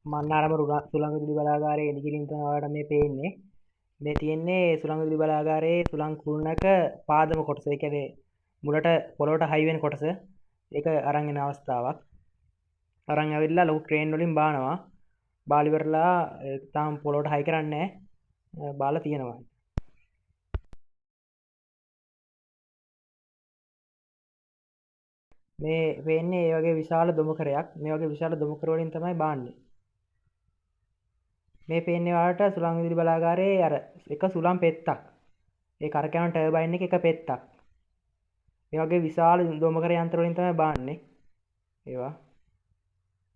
මන්නාරම සුළං විදුලි බලාගාරයේ ඉදිකිරීම තමයි ඔයාලට මේ පේන්නේ. මේ තියෙන්නේ සුළං විදුලි බලාගාරයේ සුළං කුළුණක පාදම කොටස. ඒ කියන්නේ මුලට පොළොවට හයි වෙන කොටස. ඒක අරන් එන අවස්ථාවක්. අරන් ඇවිල්ලා ලොකු ක්‍රේන් වලින් බානවා. බාල ඉවරලා තාම පොළොවට හයි කරන්නේ නැහැ. බාලා තියෙනවා. මේ වෙන්නේ මේ වගේ විශාල දොමකරයක්. මේ වගේ විශාල දොමකර වලින් තමයි බාන්නේ. මේ පේන්නේ ඔයාලට සුළං විදුලි බලාගාරයේ අර එක සුළං පෙත්තක්. ඒ කරකැවන ටර්බයින් එකේ එක පෙත්තක්. මේ වගේ විශාල දොමකර යන්ත්‍ර වලින් තමයි බාන්නේ. ඒවා.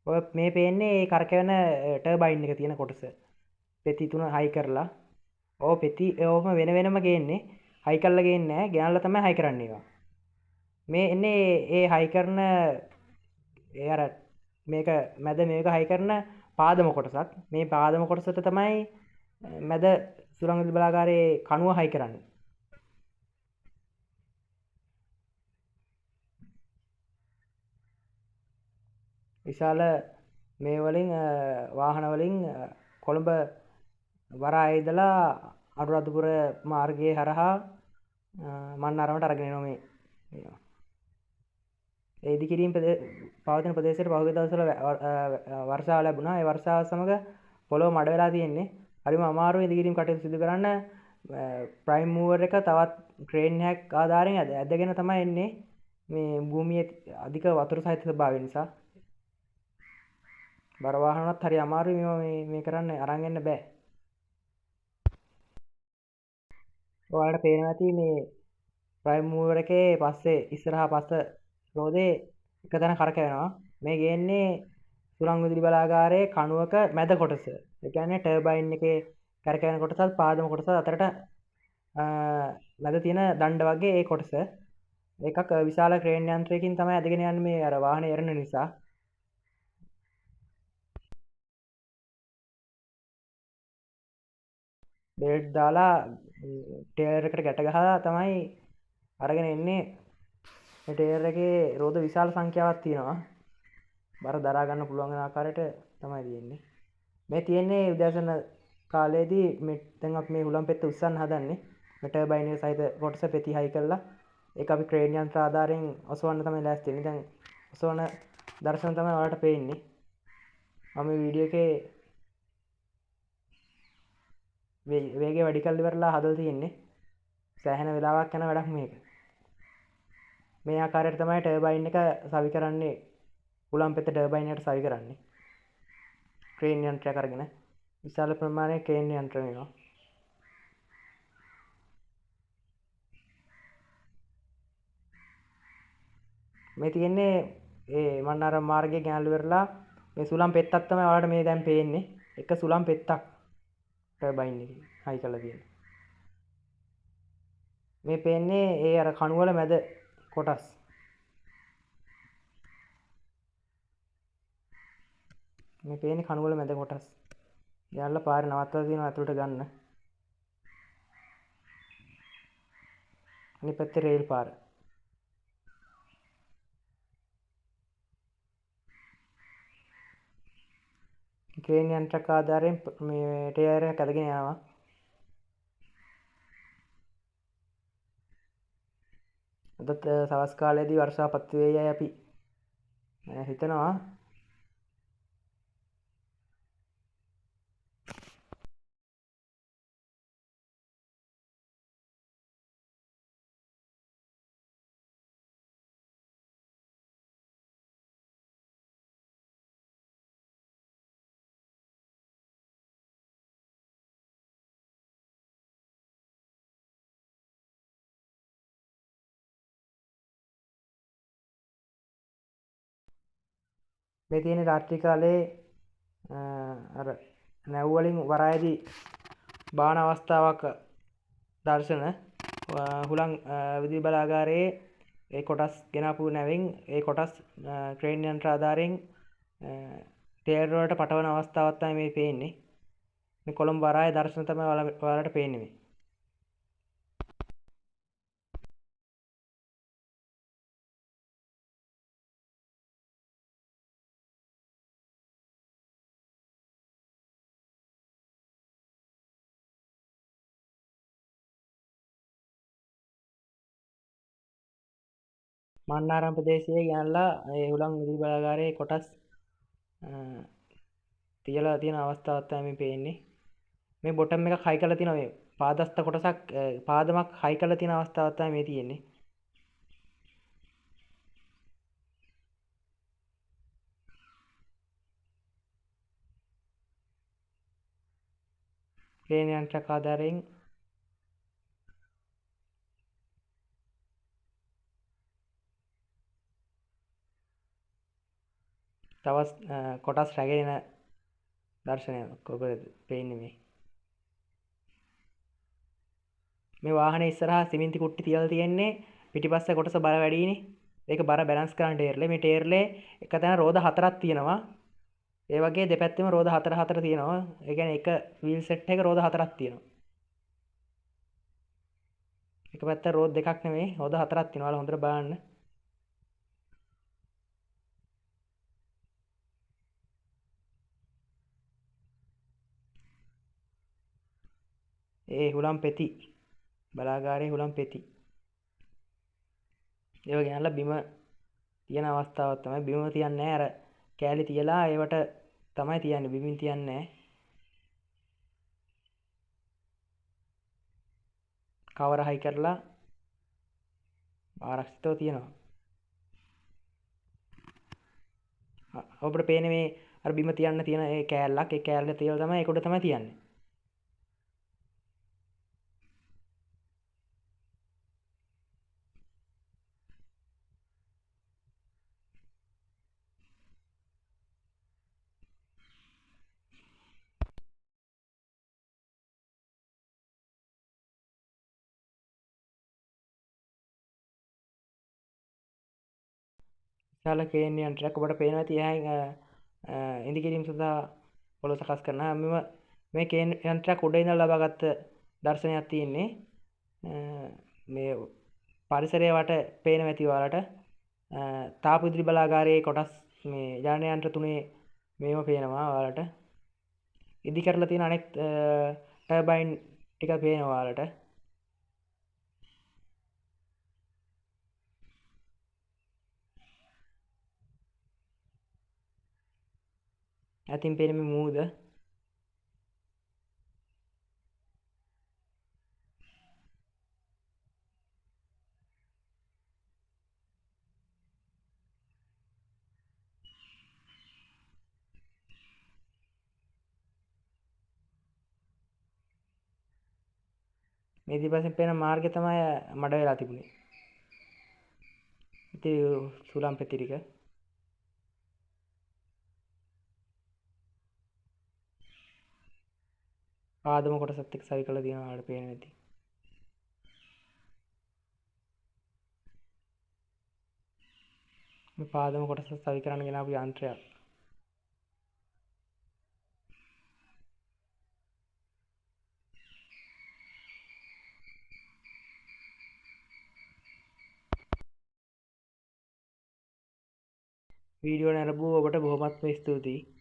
ඔය මේ පේන්නේ ඒ කරකැවෙන ටර්බයින් එක තියෙන කොටස. පෙති තුන හයි කරලා. ඔව් පෙති ඕම වෙන වෙනම ගේන්නේ. හයි කරලා ගේන්නේ නැහැ. ගෙනල්ලා තමයි හයි කරන්නේ ඒවා. මේ එන්නේ ඒ හයි කරන ඒ අර මේක මැද මේක හයි කරන පාදම කොටසක්. මේ පාදම කොටසට තමයි මැද සුළං විදුලි බලාගාරයේ කණුව හයි කරන්නේ. විශාල මේ වලින් වාහන වලින් කොළඹ වරාය ඉඳලා අනුරාධපුර මාර්ගයේ හරහා මන්නාරමට අරගෙන එනවා මේ. ඒ ඉදිකිරීම පවතින ප්‍රදේශයට පහුගිය දවස්වල වර්ෂාව ලැබුණා. ඒ වර්ෂාව සමග පොළොව මඩ වෙලා තියෙන්නේ. හරිම අමාරුයි ඉදිකිරීම කටයුතු සිදු කරන්න. ප්‍රයිම් මූවර් එක තවත් ක්‍රේන් එකක් ආධාරයෙන් ඇදගෙන තමයි එන්නේ. මේ භූමියේ අධික වතුර සහිත ස්වභාවය නිසා. බර වාහනවත් හරි අමාරුයි මේ කරන්න අරන් එන්න බෑ. ඔයාලට පේනවා ඇති මේ ප්‍රයිම් මූවර් එකේ පස්සේ ඉස්සරහා පස්ස රෝදේ එක තැන කරකැවෙනවා. මේ ගේන්නේ සුළං විදුලි බලාගාරයේ කණුවක මැද කොටස. ඒ කියන්නේ ටර්බයින් එකේ කරකැවෙන කොටසත් පාදම කොටසත් අතරට මැද තියෙන දණ්ඩ වගේ ඒ කොටස. එකක් විශාල ක්‍රේන් යන්ත්‍රයකින් තමයි අදගෙන යන්නේ මේ අර වාහනේ එරෙන නිසා. බෙල්ට් දාලා ටයර් එකට ගැට ගහලා තමයි අරගෙන එන්නේ. මේ ටයර් එකේ රෝද විශාල සංඛ්‍යාවක් තියෙනවා. බර දරා ගන්න පුළුවන් වෙන ආකාරයට තමයි තියෙන්නේ. මේ තියෙන්නේ උදෑසන කාලේදී මේ දැන් අපි මේ හුලම් පෙත්ත උස්සන්න හදන්නේ. මේ ටර්බයින් එක සහිත කොටස පෙති හයි කරලා ඒක අපි ක්‍රේන් යන්ත්‍ර ආධාරයෙන් ඔසවන්න තමයි ලෑස්ති වෙන්නේ. දැන් ඔසවන දර්ශන තමයි ඔයාලට පේන්නේ. මම වීඩියෝ එකේ වේගය වැඩි කරලා ඉවරලා හදලා තියෙන්නේ. සෑහෙන වෙලාවක් යන වැඩක් මේක. මේ ආකාරයට තමයි ටර්බයින් එක සවි කරන්නේ. හුලම් පෙත්ත ටර්බයින් එකට සවි කරන්නේ. ක්‍රේන් යන්ත්‍රයක් අරගෙන විශාල ප්‍රමාණයේ ක්‍රේන් යන්ත්‍ර වෙනවා. මේ තියෙන්නේ ඒ මන්නාරම් මාර්ගයේ ගෙනල්ලා ඉවරලා මේ සුළං පෙත්තක් තමයි ඔයාලට මේ දැන් පේන්නේ. එක සුළං පෙත්තක් ටර්බයින් එකේ හයි කරලා තියෙන්නේ. මේ පේන්නේ ඒ අර කණුවල මැද කොටස්. මේ පේන්නේ කණුවල මැද කොටස්. යාළුවා පාරේ නවත්තලා තියෙනවා අතුලට ගන්න. අනිත් පැත්තේ රේල් පාර. ක්‍රේන් යන්ත්‍රක ආධාරයෙන් මේ ටයර් එක අරගෙන යනවා. අදත් සවස් කාලයේදී වර්ෂාපත් වේයයි අපි හිතනවා. මේ තියෙන රාත්‍රී කාලයේ අර නැව් වලින් වරායේදී බාන අවස්ථාවක් දර්ශන හුලං විදුලි බලාගාරයේ ඒ කොටස් ගෙනාපු නැවෙන් ඒ කොටස් ක්‍රේන් යන්ත්‍ර ආධාරයෙන් ටයර් වලට පටවන අවස්ථාවක් තමයි මේ පේන්නේ. මේ කොළඹ වරාය දර්ශන තමයි ඔයාලට පේන්නේ මේ. මන්නාරම් ප්‍රදේශයේ ගෙනල්ලා ඒ හුළං විදුලි බලාගාරයේ කොටස් තියලා තියෙන අවස්ථාවක් තමයි මේ පේන්නේ. මේ බොටම් එකක් හයි කරලා තියෙනවා, මේ පාදස්ත කොටසක් පාදමක් හයි කරලා තියෙන අවස්ථාවක් තමයි මේ තියෙන්නේ. ක්‍රේන් යන්ත්‍රයක් ආධාරයෙන් තවත් කොටස් රැගෙන දර්ශනයක් ඔබට පේන්නේ මේ. මේ වාහනේ ඉස්සරහා සිමෙන්ති කුට්ටි තියලා තියෙන්නේ පිටිපස්ස කොටස බර වැඩිනේ. ඒක බර බැලන්ස් කරන්න ටේර්ලේ. මේ ටේර්ලේ එක තැන රෝද හතරක් තියෙනවා. ඒ වගේ දෙපැත්තෙම රෝද හතර තියෙනවා. ඒ කියන්නේ එක වීල් සෙට් එක රෝද හතරක් තියෙනවා. එක පැත්ත රෝද දෙකක් නෙමෙයි රෝද හතරක් තියෙනවා. ඔයාලා හොඳට බලන්න. ඒ හුළම් පෙති බලාගාරයේ හුළම් පෙති ඒව ගෙනල්ලා බිම තියෙන අවස්ථාවක් තමයි. බිම තියන්නේ නැහැ. අර කෑලි තියලා ඒවට තමයි තියන්නේ. බිමින් තියන්නේ නැහැ. කවර හයි කරලා ආරක්ෂිතව තියෙනවා. ඔබට පේන්නේ මේ අර බිම තියන්න තියෙන ඒ කෑල්ලක්. ඒ කෑල්ල තියලා තමයි ඒක උඩ තමයි තියන්නේ. විශාල ක්‍රේන් යන්ත්‍රයක් ඔබට පේනවා ඇති. එහායින් ඉදිකිරීම සඳහා පොළොව සකස් කරනවා. මේ ක්‍රේන් යන්ත්‍රයක් උඩ ඉඳලා ලබාගත් දර්ශනයක් තියෙන්නේ. මේ පරිසරය වට පේනවා ඇති ඔයාලට. තාප විදුලි බලාගාරයේ කොටස් මේ ජනන යන්ත්‍ර තුනේ මේව පේනවා ඔයාලට. ඉදි කරලා තියෙන අනෙක් ටර්බයින් ටික පේනවා ඔයාලට. ඇතින් පේන මේ මූද මේ ඉදිරිපස්සෙන් පේන මාර්ගය තමයි මඩ වෙලා තිබුණේ. ඉතින් සුළං පෙති ටික ආදම කොටසත් එක්ක සවි කරලා තියෙනවා ඔයාලට පේනවා ඇති. මේ පාදම කොටස සවි කරන්න ගෙන ආපු යන්ත්‍රයක්. වීඩියෝ නැරඹුව ඔබට බොහොමත්ම ස්තුතියි.